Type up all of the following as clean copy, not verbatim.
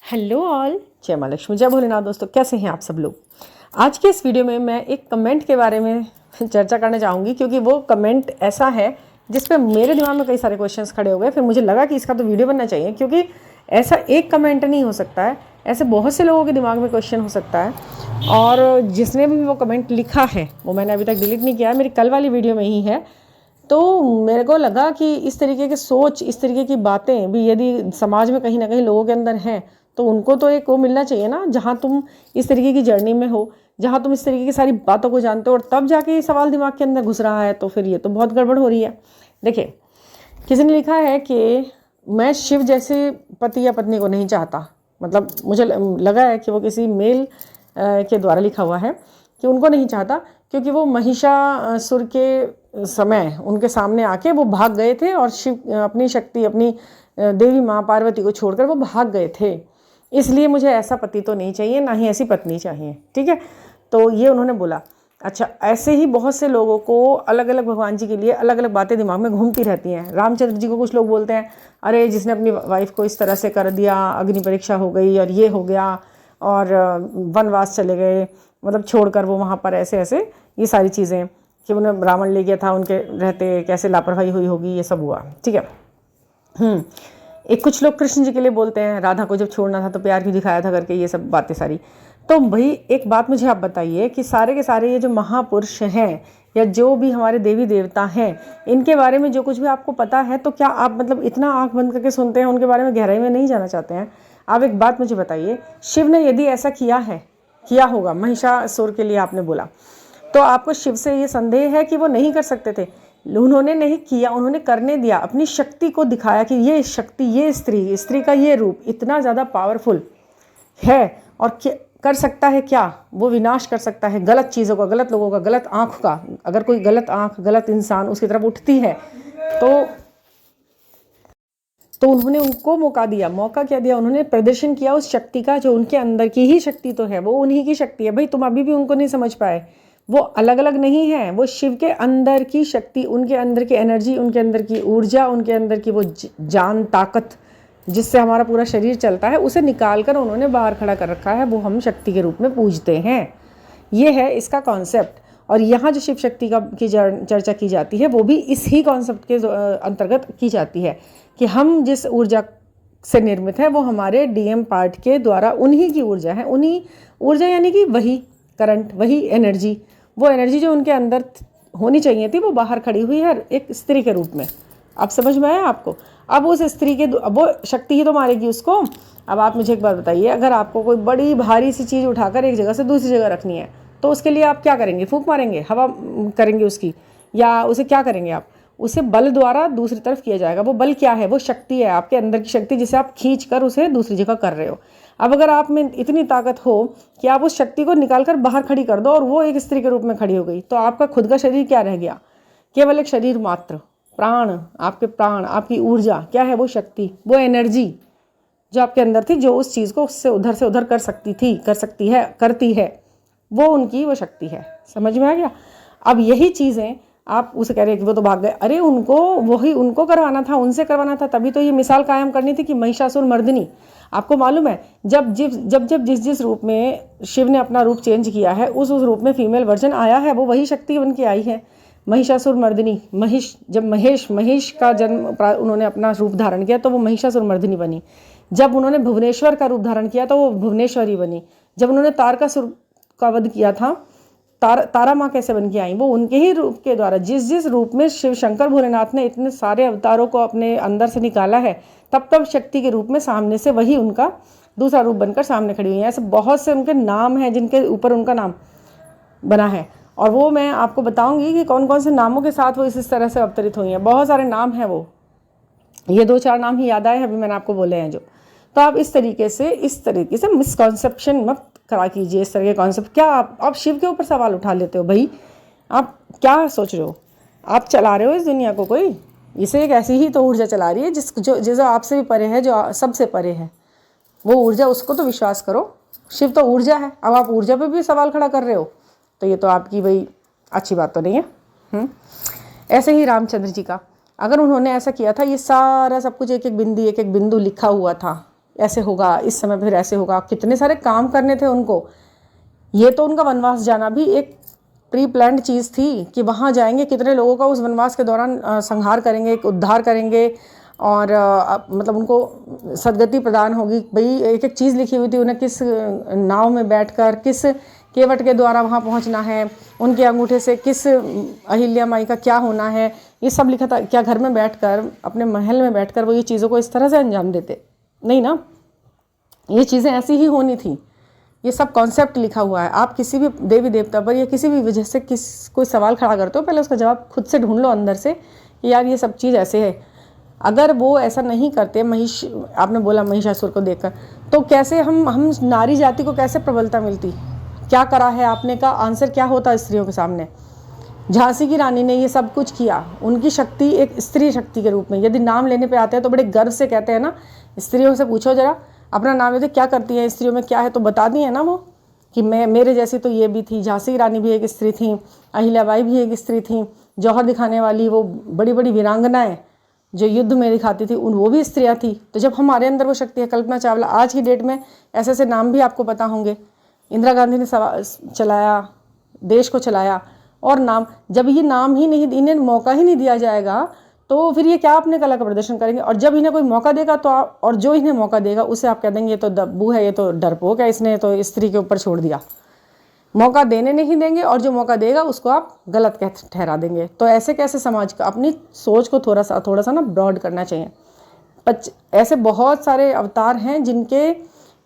Hello all, जय माँ लक्ष्मी, जय भोलेनाथ। दोस्तों, कैसे हैं आप सब लोग। आज के इस वीडियो में मैं एक कमेंट के बारे में चर्चा करना चाहूँगी, क्योंकि वो कमेंट ऐसा है जिस पे मेरे दिमाग में कई सारे क्वेश्चंस खड़े हो गए। फिर मुझे लगा कि इसका तो वीडियो बनना चाहिए, क्योंकि ऐसा एक कमेंट नहीं हो सकता है, ऐसे बहुत से लोगों के दिमाग में क्वेश्चन हो सकता है। और जिसने भी वो कमेंट लिखा है वो मैंने अभी तक डिलीट नहीं किया है, मेरी कल वाली वीडियो में ही है। तो मेरे को लगा कि इस तरीके की सोच, इस तरीके की बातें भी यदि समाज में कहीं ना कहीं लोगों के अंदर हैं, तो उनको तो एक वो मिलना चाहिए ना, जहाँ तुम इस तरीके की जर्नी में हो, जहाँ तुम इस तरीके की सारी बातों को जानते हो, और तब जाके ये सवाल दिमाग के अंदर घुस रहा है, तो फिर ये तो बहुत गड़बड़ हो रही है। देखिए, किसी ने लिखा है कि मैं शिव जैसे पति या पत्नी को नहीं चाहता। मतलब मुझे लगा है कि वो किसी मेल के द्वारा लिखा हुआ है कि उनको नहीं चाहता, क्योंकि वो महिषासुर के समय उनके सामने आके वो भाग गए थे, और शिव अपनी शक्ति, अपनी देवी माँ पार्वती को छोड़कर वो भाग गए थे। इसलिए मुझे ऐसा पति तो नहीं चाहिए, ना ही ऐसी पत्नी चाहिए। ठीक है, तो ये उन्होंने बोला। अच्छा, ऐसे ही बहुत से लोगों को अलग अलग भगवान जी के लिए अलग अलग बातें दिमाग में घूमती रहती हैं। रामचंद्र जी को कुछ लोग बोलते हैं, अरे जिसने अपनी वाइफ को इस तरह से कर दिया, अग्नि परीक्षा हो गई और ये हो गया, और वनवास चले गए, मतलब छोड़कर वो वहाँ पर ऐसे ऐसे ये सारी चीज़ें, कि उन्हें रावण ले गया था उनके रहते, कैसे लापरवाही हुई होगी, ये सब हुआ। ठीक है। एक कुछ लोग कृष्ण जी के लिए बोलते हैं, राधा को जब छोड़ना था तो प्यार क्यों दिखाया था करके, ये सब बातें सारी। तो भाई एक बात मुझे आप बताइए कि सारे के सारे ये जो महापुरुष हैं, या जो भी हमारे देवी देवता हैं, इनके बारे में जो कुछ भी आपको पता है, तो क्या आप मतलब इतना आंख बंद करके सुनते हैं, उनके बारे में गहराई में नहीं जाना चाहते हैं? आप एक बात मुझे बताइए, शिव ने यदि ऐसा किया होगा, महिषासुर के लिए आपने बोला, तो आपको शिव से ये संदेह है कि वो नहीं कर सकते थे? उन्होंने नहीं किया, उन्होंने करने दिया, अपनी शक्ति को दिखाया कि ये शक्ति, ये स्त्री का ये रूप इतना ज़्यादा पावरफुल है, और कर सकता है क्या, वो विनाश कर सकता है गलत चीज़ों का, गलत लोगों का, गलत आँख का। अगर कोई गलत आँख, गलत इंसान उसकी तरफ उठती है, तो उन्होंने उनको मौका क्या दिया, उन्होंने प्रदर्शन किया उस शक्ति का, जो उनके अंदर की ही शक्ति तो है, वो उन्हीं की शक्ति है। भाई तुम अभी भी उनको नहीं समझ पाए, वो अलग अलग नहीं है, वो शिव के अंदर की शक्ति, उनके अंदर की एनर्जी, उनके अंदर की ऊर्जा, उनके अंदर की वो जान, ताकत, जिससे हमारा पूरा शरीर चलता है, उसे निकाल कर उन्होंने बाहर खड़ा कर रखा है। वो हम शक्ति के रूप में पूजते हैं। ये है इसका कॉन्सेप्ट। और यहाँ जो शिव शक्ति की चर्चा की जाती है, वो भी इस ही कॉन्सेप्ट के अंतर्गत की जाती है, कि हम जिस ऊर्जा से निर्मित है, वो हमारे डीएम पार्ट के द्वारा उन्हीं की ऊर्जा है। उन्हीं ऊर्जा यानी कि वही करंट, वही एनर्जी, वो एनर्जी जो उनके अंदर होनी चाहिए थी, वो बाहर खड़ी हुई है एक स्त्री के रूप में। अब समझ में आया आपको? अब उस स्त्री के वो शक्ति ही तो मारेगी उसको। अब आप मुझे एक बात बताइए, अगर आपको कोई बड़ी भारी सी चीज़ उठाकर एक जगह से दूसरी जगह रखनी है, तो उसके लिए आप क्या करेंगे? फूंक मारेंगे, हवा करेंगे उसकी, या उसे क्या करेंगे आप? उसे बल द्वारा दूसरी तरफ किया जाएगा। वो बल क्या है? वो शक्ति है, आपके अंदर की शक्ति, जिसे आप खींच कर उसे दूसरी जगह कर रहे हो। अब अगर आप में इतनी ताकत हो कि आप उस शक्ति को निकाल कर बाहर खड़ी कर दो, और वो एक स्त्री के रूप में खड़ी हो गई, तो आपका खुद का शरीर क्या रह गया? केवल एक शरीर मात्र। प्राण, आपके प्राण, आपकी ऊर्जा क्या है? वो शक्ति, वो एनर्जी जो आपके अंदर थी, जो उस चीज़ को उससे उधर से उधर कर सकती थी, कर सकती है, करती है, वो उनकी वो शक्ति है। समझ में आ गया? अब यही चीज़ें आप उसे कह रहे हैं कि वो तो भाग गए। अरे उनको करवाना था, उनसे करवाना था, तभी तो ये मिसाल कायम करनी थी कि महिषासुर मर्दिनी। आपको मालूम है, जब जिस रूप में शिव ने अपना रूप चेंज किया है, उस रूप में फीमेल वर्जन आया है, वो वही शक्ति बन के आई है, महिषासुर मर्दिनी। जब महेश का जन्म उन्होंने अपना रूप धारण किया, तो वो महिषासुर मर्दिनी बनी। जब उन्होंने भुवनेश्वर का रूप धारण किया, तो वो भुवनेश्वरी बनी। जब उन्होंने तारकासुर का वध किया था, तारा माँ कैसे बन के आई? वो उनके ही रूप के द्वारा, जिस रूप में शिव शंकर भोलेनाथ ने इतने सारे अवतारों को अपने अंदर से निकाला है, तब शक्ति के रूप में सामने से वही उनका दूसरा रूप बनकर सामने खड़ी हुई है। ऐसे बहुत से उनके नाम हैं जिनके ऊपर उनका नाम बना है, और वो मैं आपको बताऊंगी कि कौन कौन से नामों के साथ वो इस तरह से अवतरित हुई हैं। बहुत सारे नाम हैं, वो ये 2-4 नाम ही याद आए अभी मैंने आपको बोले हैं जो। तो आप इस तरीके से मिसकॉन्सेप्शन मत करा कीजिए। इस तरह के कॉन्सेप्ट क्या आप शिव के ऊपर सवाल उठा लेते हो? भाई आप क्या सोच रहे हो? आप चला रहे हो इस दुनिया को कोई? इसे एक ऐसी ही तो ऊर्जा चला रही है जो आपसे भी परे है, जो सबसे परे है। वो ऊर्जा, उसको तो विश्वास करो। शिव तो ऊर्जा है। अब आप ऊर्जा पे भी सवाल खड़ा कर रहे हो, तो ये तो आपकी भाई अच्छी बात तो नहीं है। ऐसे ही रामचंद्र जी का, अगर उन्होंने ऐसा किया था, ये सारा सब कुछ एक एक बिंदु लिखा हुआ था, ऐसे होगा, इस समय फिर ऐसे होगा, कितने सारे काम करने थे उनको। ये तो उनका वनवास जाना भी एक प्री प्लान्ड चीज़ थी कि वहाँ जाएंगे, कितने लोगों का उस वनवास के दौरान संहार करेंगे, उद्धार करेंगे और मतलब उनको सदगति प्रदान होगी। भाई एक एक चीज़ लिखी हुई थी, उन्हें किस नाव में बैठकर किस केवट के द्वारा वहाँ पहुँचना है, उनके अंगूठे से किस अहिल्या माई का क्या होना है, ये सब लिखा था। क्या घर में बैठकर, अपने महल में बैठकर वो ये चीज़ों को इस तरह से अंजाम देते? नहीं ना, ये चीज़ें ऐसी ही होनी थी। ये सब कॉन्सेप्ट लिखा हुआ है। आप किसी भी देवी देवता पर या किसी भी वजह से कोई सवाल खड़ा करते हो, पहले उसका जवाब खुद से ढूंढ लो अंदर से कि यार ये सब चीज़ ऐसे है। अगर वो ऐसा नहीं करते, महिष, आपने बोला महिषासुर को देखकर, तो कैसे हम नारी जाति को कैसे प्रबलता मिलती? क्या करा है आपने का आंसर क्या होता स्त्रियों के सामने? झांसी की रानी ने ये सब कुछ किया, उनकी शक्ति एक स्त्री शक्ति के रूप में। यदि नाम लेने पे आते हैं तो बड़े गर्व से कहते हैं ना, स्त्रियों से पूछो जरा अपना नाम लेते क्या करती हैं स्त्रियों में, क्या है, तो बता दी है ना वो कि मेरे जैसी तो ये भी थी। झांसी की रानी भी एक स्त्री थी, अहिल्याबाई भी एक स्त्री थी, जौहर दिखाने वाली वो बड़ी बड़ी वीरांगनाएं जो युद्ध में दिखाती थी वो भी स्त्रियाँ थी। तो जब हमारे अंदर वो शक्ति है, कल्पना चावला, आज की डेट में ऐसे ऐसे नाम भी आपको पता होंगे। इंदिरा गांधी ने चलाया, देश को चलाया, और नाम, जब ये नाम ही नहीं, इन्हें मौका ही नहीं दिया जाएगा तो फिर ये क्या अपने कला का प्रदर्शन करेंगे? और जब इन्हें कोई मौका देगा तो और जो इन्हें मौका देगा उसे आप कह देंगे ये तो दब्बू है, ये तो डरपोक है, इसने तो स्त्री के ऊपर छोड़ दिया। मौका देने नहीं देंगे और जो मौका देगा उसको आप गलत ठहरा देंगे। तो ऐसे कैसे समाज का, अपनी सोच को थोड़ा सा ना ब्रॉड करना चाहिए। ऐसे बहुत सारे अवतार हैं जिनके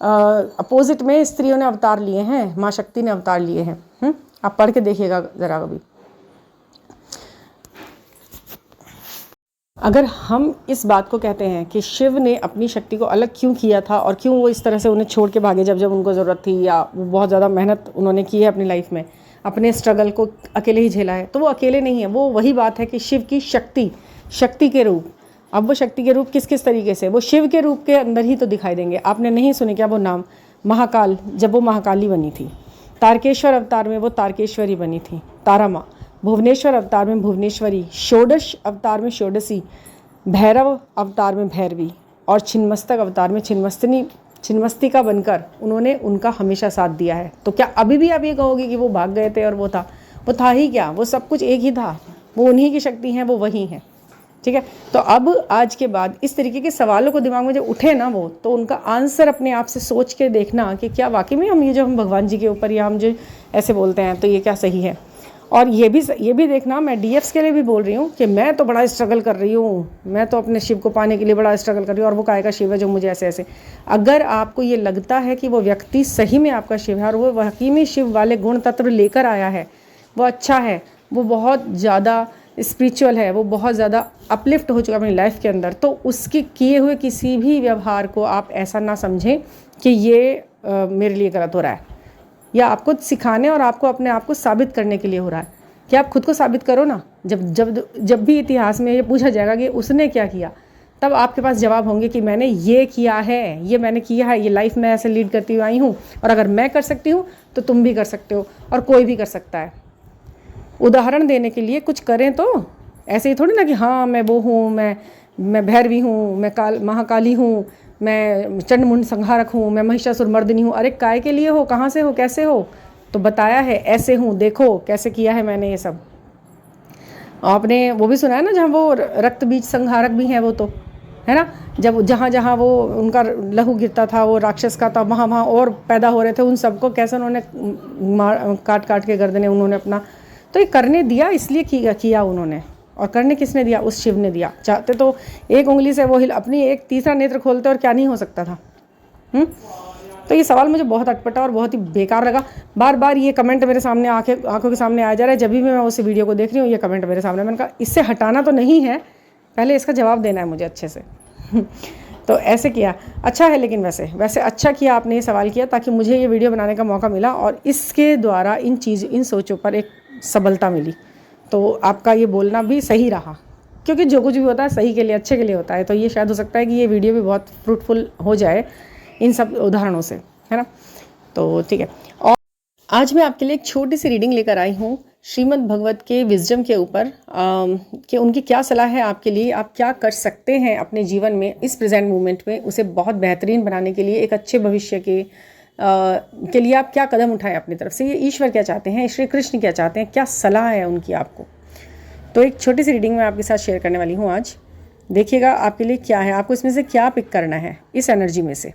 अपोजिट में स्त्रियों ने अवतार लिए हैं, माँ शक्ति ने अवतार लिए हैं। आप पढ़ के देखिएगा ज़रा कभी। अगर हम इस बात को कहते हैं कि शिव ने अपनी शक्ति को अलग क्यों किया था और क्यों वो इस तरह से उन्हें छोड़ के भागे जब उनको ज़रूरत थी, या वो बहुत ज़्यादा मेहनत उन्होंने की है अपनी लाइफ में, अपने स्ट्रगल को अकेले ही झेला है, तो वो अकेले नहीं है। वो वही बात है कि शिव की शक्ति के रूप, अब वो शक्ति के रूप किस किस तरीके से, वो शिव के रूप के अंदर ही तो दिखाई देंगे। आपने नहीं सुने क्या वो नाम? महाकाल, जब वो महाकाली बनी थी, तारकेश्वर अवतार में वो तारकेश्वरी बनी थी, तारा माँ, भुवनेश्वर अवतार में भुवनेश्वरी, षोडश अवतार में षोडशी, भैरव अवतार में भैरवी, और छिन्मस्तक अवतार में छिन्मस्तिका बनकर उन्होंने उनका हमेशा साथ दिया है। तो क्या अभी भी आप ये कहोगे कि वो भाग गए थे और वो था ही क्या? वो सब कुछ एक ही था, वो उन्हीं की शक्ति है, वो वही है। ठीक है, तो अब आज के बाद इस तरीके के सवालों को दिमाग में जो उठे ना, वो तो उनका आंसर अपने आप से सोच के देखना कि क्या वाकई में हम भगवान जी के ऊपर या हम जो ऐसे बोलते हैं तो ये क्या सही है। और ये भी देखना, मैं डीएफ्स के लिए भी बोल रही हूँ कि मैं तो बड़ा स्ट्रगल कर रही हूँ, मैं तो अपने शिव को पाने के लिए बड़ा स्ट्रगल कर रही हूँ और वो काय का शिव है जो मुझे ऐसे। अगर आपको ये लगता है कि वो व्यक्ति सही में आपका शिव है और वो हकीमी शिव वाले गुण तत्व लेकर आया है, वो अच्छा है, वो बहुत ज़्यादा स्पिरिचुअल है, वो बहुत ज़्यादा अपलिफ्ट हो चुका अपनी लाइफ के अंदर, तो उसके किए हुए किसी भी व्यवहार को आप ऐसा ना समझें कि ये मेरे लिए गलत हो रहा है या आपको सिखाने और आपको अपने आप को साबित करने के लिए हो रहा है। कि आप खुद को साबित करो ना। जब भी इतिहास में ये पूछा जाएगा कि उसने क्या किया, तब आपके पास जवाब होंगे कि मैंने ये किया है, ये मैंने किया है, ये लाइफ में ऐसे लीड करती हुई आई हूँ, और अगर मैं कर सकती हूँ तो तुम भी कर सकते हो और कोई भी कर सकता है। उदाहरण देने के लिए कुछ करें तो ऐसे ही थोड़ी ना कि हाँ मैं वो हूँ, मैं भैरवी हूँ, मैं महाकाली हूँ, मैं चंडमुंड संहारक हूँ, मैं महिषासुर मर्दिनी हूँ। अरे काय के लिए हो, कहाँ से हो, कैसे हो? तो बताया है ऐसे हूँ, देखो कैसे किया है मैंने ये सब। आपने वो भी सुना है ना जहाँ वो रक्त बीज संहारक भी हैं, वो तो है ना, जब जहाँ वो उनका लहू गिरता था, वो राक्षस का था, वहाँ और पैदा हो रहे थे, उन सबको कैसे उन्होंने काट के गर्दने उन्होंने अपना, तो ये करने दिया इसलिए किया उन्होंने। और करने किसने दिया? उस शिव ने दिया। चाहते तो एक उंगली से वो अपनी एक तीसरा नेत्र खोलते और क्या नहीं हो सकता था। तो ये सवाल मुझे बहुत अटपटा और बहुत ही बेकार लगा। बार बार ये कमेंट मेरे सामने आंखों के सामने आ जा रहा है। जब भी मैं उस वीडियो को देख रही हूँ ये कमेंट मेरे सामने, मैंने कहा इससे हटाना तो नहीं है, पहले इसका जवाब देना है मुझे अच्छे से। तो ऐसे किया, अच्छा है। लेकिन वैसे अच्छा किया आपने ये सवाल किया, ताकि मुझे ये वीडियो बनाने का मौका मिला और इसके द्वारा इन सोचों पर एक सबलता मिली। तो आपका ये बोलना भी सही रहा, क्योंकि जो कुछ भी होता है सही के लिए, अच्छे के लिए होता है। तो ये शायद हो सकता है कि ये वीडियो भी बहुत फ्रूटफुल हो जाए इन सब उदाहरणों से, है ना। तो ठीक है। और आज मैं आपके लिए एक छोटी सी रीडिंग लेकर आई हूँ श्रीमद् भगवत के विजडम के ऊपर कि उनकी क्या सलाह है आपके लिए, आप क्या कर सकते हैं अपने जीवन में इस प्रेजेंट मोमेंट में उसे बहुत बेहतरीन बनाने के लिए, एक अच्छे भविष्य के लिए आप क्या कदम उठाएं अपनी तरफ से, ये ईश्वर क्या चाहते हैं, श्री कृष्ण क्या चाहते हैं, क्या सलाह है उनकी आपको। तो एक छोटी सी रीडिंग मैं आपके साथ शेयर करने वाली हूँ आज। देखिएगा आपके लिए क्या है, आपको इसमें से क्या पिक करना है इस एनर्जी में से।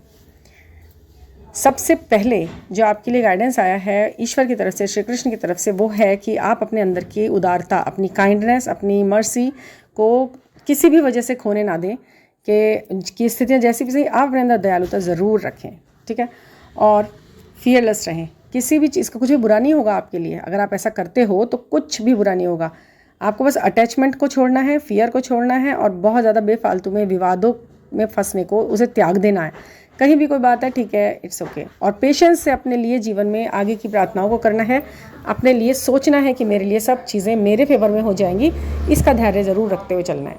सबसे पहले जो आपके लिए गाइडेंस आया है ईश्वर की तरफ से, श्री कृष्ण की तरफ से, वो है कि आप अपने अंदर की उदारता, अपनी काइंडनेस, अपनी मर्सी को किसी भी वजह से खोने ना दें कि स्थितियाँ जैसी भी सही, आप अपने अंदर दयालुता ज़रूर रखें, ठीक है। और फियरलेस रहें, किसी भी चीज़ का कुछ भी बुरा नहीं होगा आपके लिए। अगर आप ऐसा करते हो तो कुछ भी बुरा नहीं होगा। आपको बस अटैचमेंट को छोड़ना है, फियर को छोड़ना है और बहुत ज़्यादा बेफालतू में विवादों में फंसने को, उसे त्याग देना है। कहीं भी कोई बात है, ठीक है, इट्स ओके। और पेशेंस से अपने लिए जीवन में आगे की प्रार्थनाओं को करना है, अपने लिए सोचना है कि मेरे लिए सब चीज़ें मेरे फेवर में हो जाएंगी, इसका धैर्य ज़रूर रखते हुए चलना है।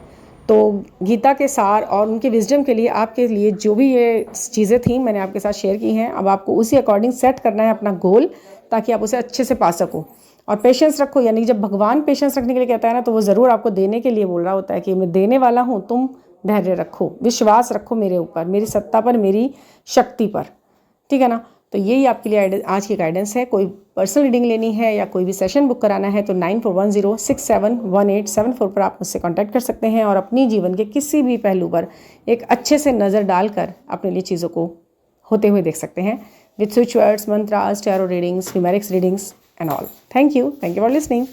तो गीता के सार और उनके विजडम के लिए आपके लिए जो भी ये चीज़ें थी मैंने आपके साथ शेयर की हैं, अब आपको उसी अकॉर्डिंग सेट करना है अपना गोल, ताकि आप उसे अच्छे से पा सको। और पेशेंस रखो, यानी जब भगवान पेशेंस रखने के लिए कहता है ना, तो वो ज़रूर आपको देने के लिए बोल रहा होता है कि मैं देने वाला हूँ, तुम धैर्य रखो, विश्वास रखो मेरे ऊपर, मेरी सत्ता पर, मेरी शक्ति पर, ठीक है ना। तो यही आपके लिए आज की गाइडेंस है। कोई पर्सनल रीडिंग लेनी है या कोई भी सेशन बुक कराना है तो 9410671874 पर आप मुझसे कांटेक्ट कर सकते हैं और अपनी जीवन के किसी भी पहलू पर एक अच्छे से नज़र डालकर अपने लिए चीज़ों को होते हुए देख सकते हैं with switch words, mantras, tarot readings, numerics readings and all. Thank you for listening.